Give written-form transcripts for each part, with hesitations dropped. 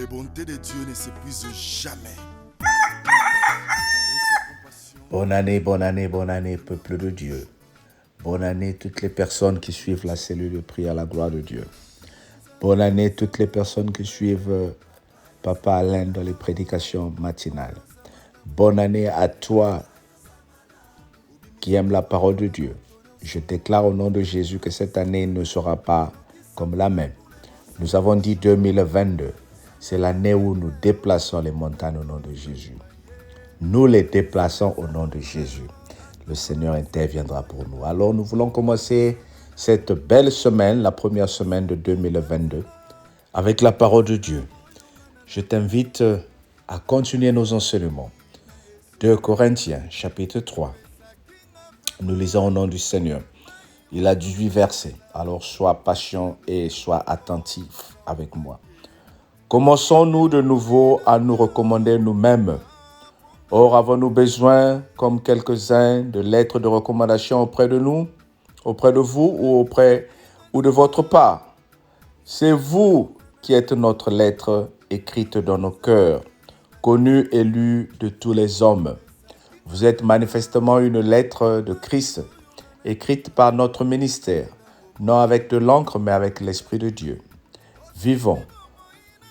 Les bontés de Dieu ne s'épuisent jamais. Bonne année, peuple de Dieu. Bonne année, toutes les personnes qui suivent la cellule de prière à la gloire de Dieu. Bonne année, toutes les personnes qui suivent Papa Alain dans les prédications matinales. Bonne année à toi qui aimes la parole de Dieu. Je déclare au nom de Jésus que cette année ne sera pas comme la même. Nous avons dit 2022. C'est l'année où nous déplaçons les montagnes au nom de Jésus. Nous les déplaçons au nom de Jésus. Le Seigneur interviendra pour nous. Alors nous voulons commencer cette belle semaine, la première semaine de 2022, avec la parole de Dieu. Je t'invite à continuer nos enseignements. 2 Corinthiens, chapitre 3. Nous lisons au nom du Seigneur. Il a 18 versets. Alors sois patient et sois attentif avec moi. Commençons-nous de nouveau à nous recommander nous-mêmes. Or, avons-nous besoin, comme quelques-uns, de lettres de recommandation auprès de nous, auprès de vous ou de votre part? C'est vous qui êtes notre lettre écrite dans nos cœurs, connue et lue de tous les hommes. Vous êtes manifestement une lettre de Christ, écrite par notre ministère, non avec de l'encre, mais avec l'Esprit de Dieu. Vivons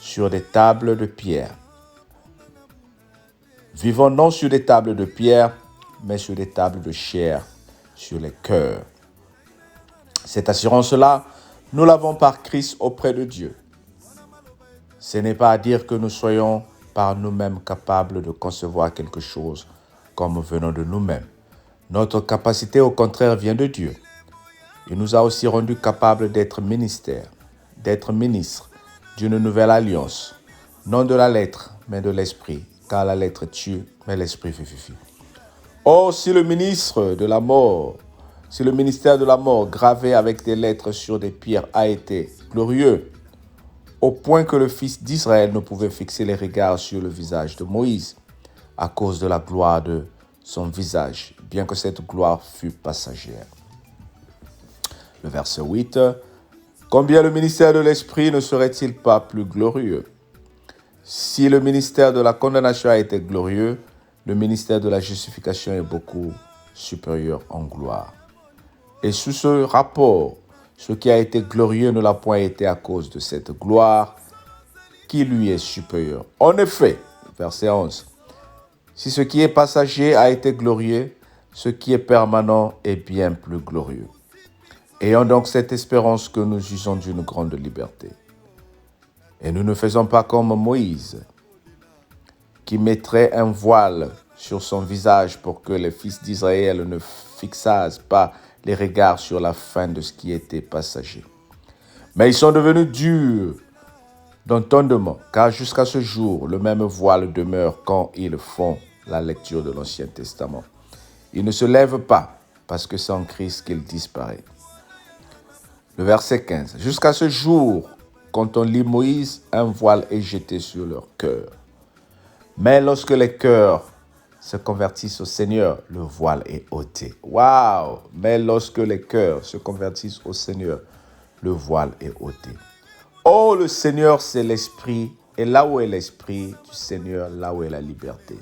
sur des tables de pierre. Vivons non sur des tables de pierre, mais sur des tables de chair, sur les cœurs. Cette assurance-là, nous l'avons par Christ auprès de Dieu. Ce n'est pas à dire que nous soyons par nous-mêmes capables de concevoir quelque chose comme venant de nous-mêmes. Notre capacité, au contraire, vient de Dieu. Il nous a aussi rendus capables d'être ministres d'une nouvelle alliance, non de la lettre, mais de l'esprit, car la lettre tue, mais l'esprit vivifie. Or, si le ministère de la mort, gravé avec des lettres sur des pierres, a été glorieux, au point que le fils d'Israël ne pouvait fixer les regards sur le visage de Moïse, à cause de la gloire de son visage, bien que cette gloire fût passagère. Le verset 8. Combien le ministère de l'Esprit ne serait-il pas plus glorieux? Si le ministère de la condamnation a été glorieux, le ministère de la justification est beaucoup supérieur en gloire. Et sous ce rapport, ce qui a été glorieux ne l'a point été à cause de cette gloire qui lui est supérieure. En effet, verset 11, si ce qui est passager a été glorieux, ce qui est permanent est bien plus glorieux. Ayons donc cette espérance que nous usons d'une grande liberté. Et nous ne faisons pas comme Moïse, qui mettrait un voile sur son visage pour que les fils d'Israël ne fixassent pas les regards sur la fin de ce qui était passager. Mais ils sont devenus durs d'entendement, car jusqu'à ce jour, le même voile demeure quand ils font la lecture de l'Ancien Testament. Ils ne se lèvent pas, parce que c'est en Christ qu'il disparaît. Le verset 15. Jusqu'à ce jour, quand on lit Moïse, un voile est jeté sur leur cœur. Mais lorsque les cœurs se convertissent au Seigneur, le voile est ôté. Waouh! Mais lorsque les cœurs se convertissent au Seigneur, le voile est ôté. Oh, le Seigneur, c'est l'Esprit. Et là où est l'Esprit du Seigneur, là où est la liberté.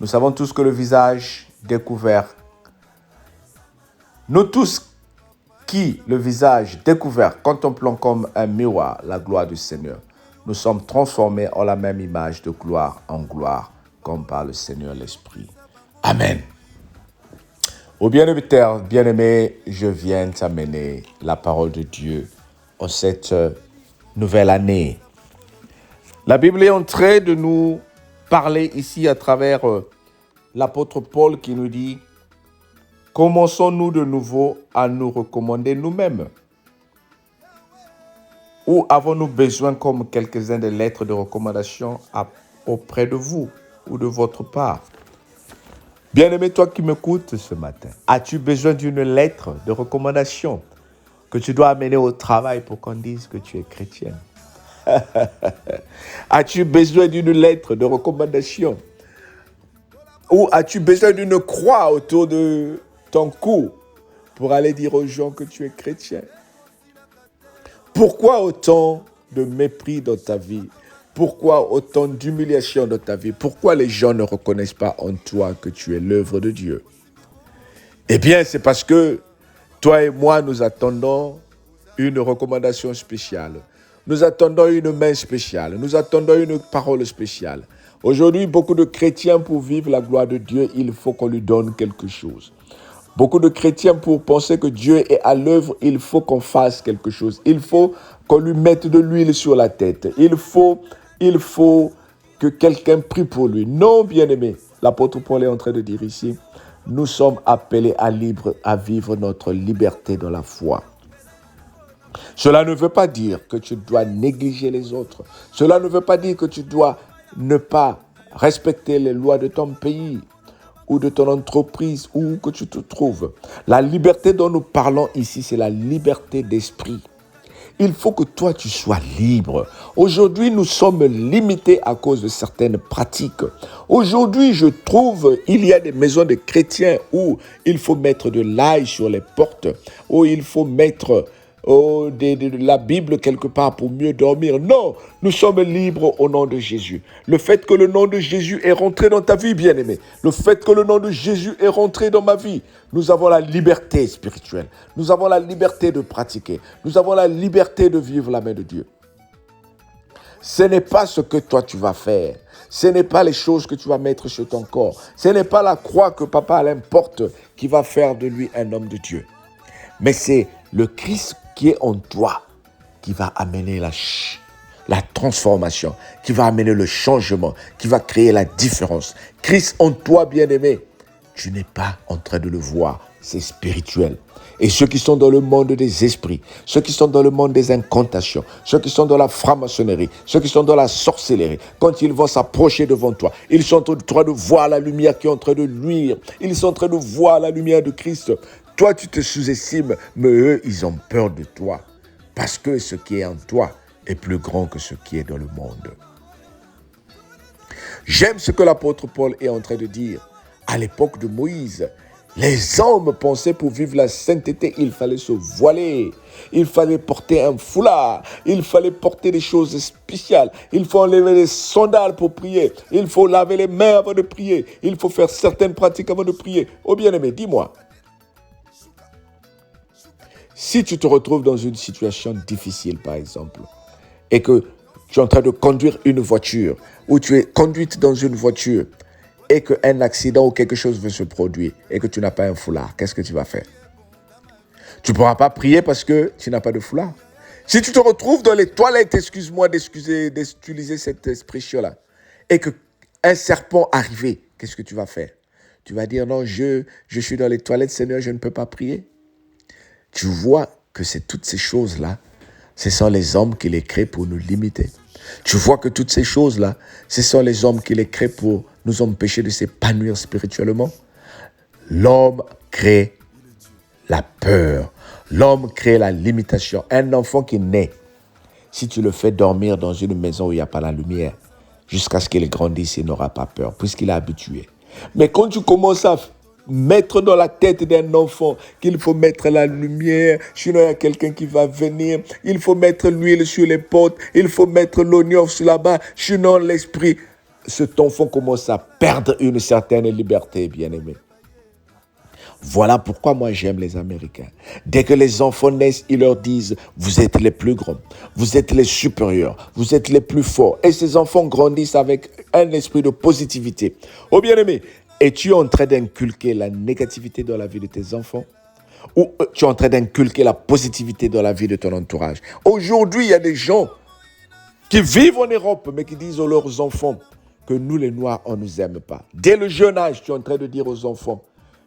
Nous savons tous que le visage découvert, nous tous qui, le visage découvert, contemplons comme un miroir la gloire du Seigneur, nous sommes transformés en la même image de gloire en gloire, comme par le Seigneur l'Esprit. Amen. Ô bien-aimé, je viens t'amener la parole de Dieu en cette nouvelle année. La Bible est en train de nous parler ici à travers l'apôtre Paul qui nous dit: commençons-nous de nouveau à nous recommander nous-mêmes? Ou avons-nous besoin, comme quelques-uns, de lettres de recommandation auprès de vous ou de votre part? Bien-aimé, toi qui m'écoutes ce matin, as-tu besoin d'une lettre de recommandation que tu dois amener au travail pour qu'on dise que tu es chrétien? As-tu besoin d'une lettre de recommandation? Ou as-tu besoin d'une croix autour de ton cou pour aller dire aux gens que tu es chrétien? Pourquoi autant de mépris dans ta vie? Pourquoi autant d'humiliation dans ta vie? Pourquoi les gens ne reconnaissent pas en toi que tu es l'œuvre de Dieu? Eh bien, c'est parce que toi et moi, nous attendons une recommandation spéciale. Nous attendons une main spéciale. Nous attendons une parole spéciale. Aujourd'hui, beaucoup de chrétiens, pour vivre la gloire de Dieu, il faut qu'on lui donne quelque chose. Beaucoup de chrétiens, pour penser que Dieu est à l'œuvre, il faut qu'on fasse quelque chose. Il faut qu'on lui mette de l'huile sur la tête. Il faut que quelqu'un prie pour lui. Non, bien-aimé, l'apôtre Paul est en train de dire ici, nous sommes appelés à vivre notre liberté dans la foi. Cela ne veut pas dire que tu dois négliger les autres. Cela ne veut pas dire que tu dois ne pas respecter les lois de ton pays ou de ton entreprise où que tu te trouves. La liberté dont nous parlons ici, c'est la liberté d'esprit. Il faut que toi, tu sois libre. Aujourd'hui, nous sommes limités à cause de certaines pratiques. Aujourd'hui, je trouve, il y a des maisons de chrétiens où il faut mettre de l'ail sur les portes, où il faut mettre de la Bible quelque part pour mieux dormir. Non, nous sommes libres au nom de Jésus. Le fait que le nom de Jésus est rentré dans ta vie, bien-aimé, le fait que le nom de Jésus est rentré dans ma vie, nous avons la liberté spirituelle. Nous avons la liberté de pratiquer. Nous avons la liberté de vivre la main de Dieu. Ce n'est pas ce que toi tu vas faire. Ce n'est pas les choses que tu vas mettre sur ton corps. Ce n'est pas la croix que Papa Alain porte qui va faire de lui un homme de Dieu. Mais c'est le Christ qui est en toi qui va amener la transformation, qui va amener le changement, qui va créer la différence. Christ en toi, bien-aimé, tu n'es pas en train de le voir, c'est spirituel. Et ceux qui sont dans le monde des esprits, ceux qui sont dans le monde des incantations, ceux qui sont dans la franc-maçonnerie, ceux qui sont dans la sorcellerie, quand ils vont s'approcher devant toi, ils sont en train de voir la lumière qui est en train de luire. Ils sont en train de voir la lumière de Christ. Toi, tu te sous-estimes, mais eux, ils ont peur de toi. Parce que ce qui est en toi est plus grand que ce qui est dans le monde. J'aime ce que l'apôtre Paul est en train de dire. À l'époque de Moïse, les hommes pensaient pour vivre la sainteté, il fallait se voiler. Il fallait porter un foulard. Il fallait porter des choses spéciales. Il faut enlever les sandales pour prier. Il faut laver les mains avant de prier. Il faut faire certaines pratiques avant de prier. Oh bien-aimé, dis-moi. Si tu te retrouves dans une situation difficile, par exemple, et que tu es en train de conduire une voiture, ou tu es conduite dans une voiture, et qu'un accident ou quelque chose veut se produire, et que tu n'as pas un foulard, qu'est-ce que tu vas faire? Tu ne pourras pas prier parce que tu n'as pas de foulard. Si tu te retrouves dans les toilettes, excuse-moi d'utiliser cette expression-là, et qu'un serpent arrive, qu'est-ce que tu vas faire? Tu vas dire, non, je suis dans les toilettes, Seigneur, je ne peux pas prier. Tu vois que c'est toutes ces choses-là, ce sont les hommes qui les créent pour nous limiter. Tu vois que toutes ces choses-là, ce sont les hommes qui les créent pour nous empêcher de s'épanouir spirituellement. L'homme crée la peur. L'homme crée la limitation. Un enfant qui naît, si tu le fais dormir dans une maison où il n'y a pas la lumière, jusqu'à ce qu'il grandisse, il n'aura pas peur, puisqu'il est habitué. Mais quand tu commences à mettre dans la tête d'un enfant qu'il faut mettre la lumière, sinon il y a quelqu'un qui va venir, il faut mettre l'huile sur les portes, il faut mettre l'oignon sur là-bas, sinon l'esprit, cet enfant commence à perdre une certaine liberté, bien-aimé. Voilà pourquoi moi j'aime les Américains. Dès que les enfants naissent, ils leur disent « Vous êtes les plus grands, vous êtes les supérieurs, vous êtes les plus forts. » Et ces enfants grandissent avec un esprit de positivité. Oh bien-aimé, es-tu en train d'inculquer la négativité dans la vie de tes enfants? Ou tu es en train d'inculquer la positivité dans la vie de ton entourage? Aujourd'hui, il y a des gens qui vivent en Europe, mais qui disent à leurs enfants que nous les Noirs, on ne nous aime pas. Dès le jeune âge, tu es en train de dire aux enfants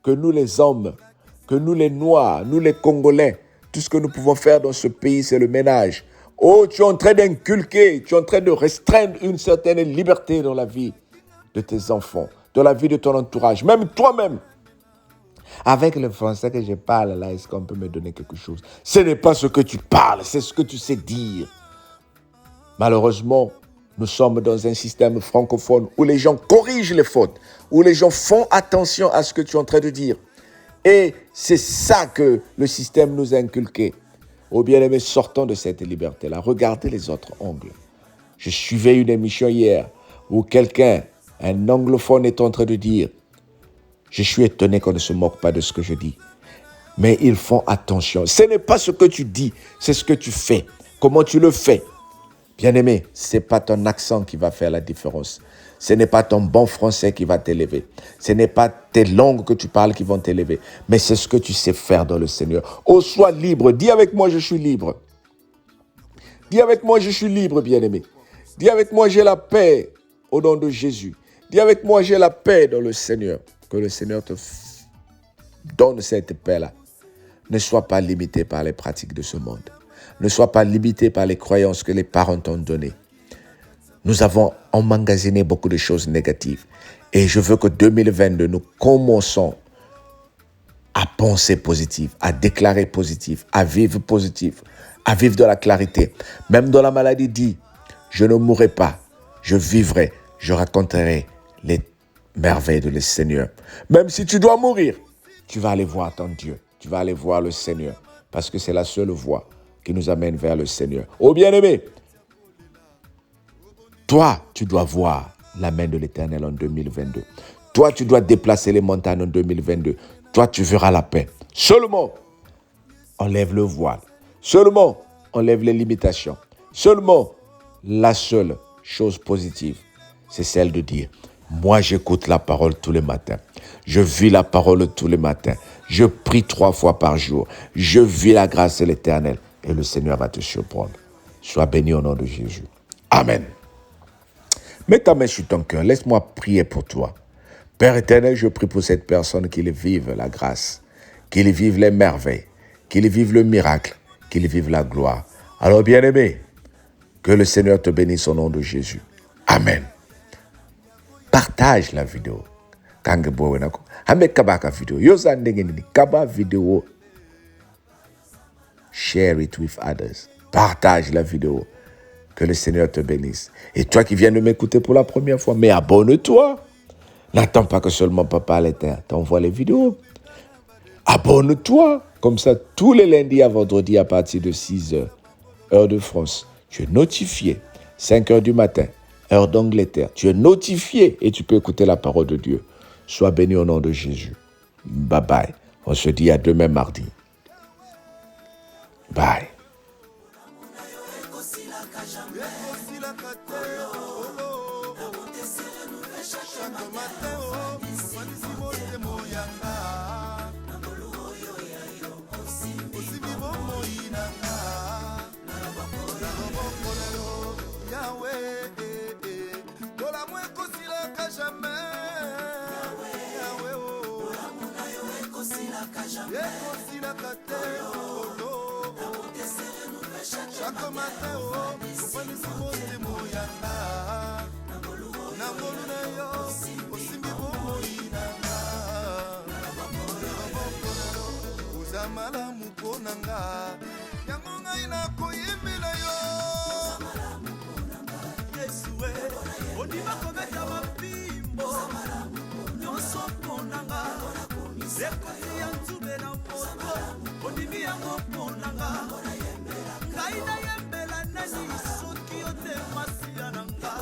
que nous les hommes, que nous les Noirs, nous les Congolais, tout ce que nous pouvons faire dans ce pays, c'est le ménage. Oh, tu es en train d'inculquer, tu es en train de restreindre une certaine liberté dans la vie de tes enfants, dans la vie de ton entourage, même toi-même. Avec le français que je parle là, est-ce qu'on peut me donner quelque chose? Ce n'est pas ce que tu parles, c'est ce que tu sais dire. Malheureusement, nous sommes dans un système francophone où les gens corrigent les fautes, où les gens font attention à ce que tu es en train de dire. Et c'est ça que le système nous a inculqué. Oh bien-aimés, sortons de cette liberté-là. Regardez les autres ongles. Je suivais une émission hier où quelqu'un, un anglophone, est en train de dire « Je suis étonné qu'on ne se moque pas de ce que je dis. » Mais ils font attention. Ce n'est pas ce que tu dis, c'est ce que tu fais. Comment tu le fais. Bien-aimé, ce n'est pas ton accent qui va faire la différence. Ce n'est pas ton bon français qui va t'élever. Ce n'est pas tes langues que tu parles qui vont t'élever. Mais c'est ce que tu sais faire dans le Seigneur. Oh, sois libre. Dis avec moi, je suis libre. Dis avec moi, je suis libre, bien-aimé. Dis avec moi, j'ai la paix au nom de Jésus. Dis avec moi, j'ai la paix dans le Seigneur. Que le Seigneur te donne cette paix-là. Ne sois pas limité par les pratiques de ce monde. Ne sois pas limité par les croyances que les parents t'ont données. Nous avons emmagasiné beaucoup de choses négatives. Et je veux que 2022, nous commençons à penser positif, à déclarer positif, à vivre positif, à vivre de la clarité. Même dans la maladie, dis, je ne mourrai pas, je vivrai, je raconterai les merveilles de le Seigneur. Même si tu dois mourir, tu vas aller voir ton Dieu, tu vas aller voir le Seigneur, parce que c'est la seule voie qui nous amène vers le Seigneur. Oh bien-aimé, toi, tu dois voir la main de l'Éternel en 2022. Toi, tu dois déplacer les montagnes en 2022. Toi, tu verras la paix. Seulement, enlève le voile. Seulement, enlève les limitations. Seulement, la seule chose positive, c'est celle de dire, moi, j'écoute la parole tous les matins. Je vis la parole tous les matins. Je prie 3 fois par jour. Je vis la grâce de l'Éternel. Et le Seigneur va te surprendre. Sois béni au nom de Jésus. Amen. Mets ta main sur ton cœur. Laisse-moi prier pour toi. Père éternel, je prie pour cette personne qu'il vive la grâce, qu'il vive les merveilles, qu'il vive le miracle, qu'il vive la gloire. Alors bien-aimé, que le Seigneur te bénisse au nom de Jésus. Amen. Partage la vidéo. Vidéo. Share it with others. Partage la vidéo. Que le Seigneur te bénisse. Et toi qui viens de m'écouter pour la première fois, mais abonne-toi. N'attends pas que seulement Papa l'Éternel t'envoie les vidéos. Abonne-toi. Comme ça, tous les lundis à vendredi à partir de 6h, heure de France, tu es notifié. 5h du matin, heure d'Angleterre. Tu es notifié et tu peux écouter la parole de Dieu. Sois béni au nom de Jésus. Bye bye. On se dit à demain mardi. Bye. Chaque matin, oh, ufanisi wote moyanga na ngoluna yo osimbi bomoyinanga uza malamu mponanga yango ngai nakoyembela yo Yesue ondima kobeta mapimbo nyonso mponanga ekoti ya nzube na moto ondimi yango mponanga ngai nayembela nani soki ote masiya na nga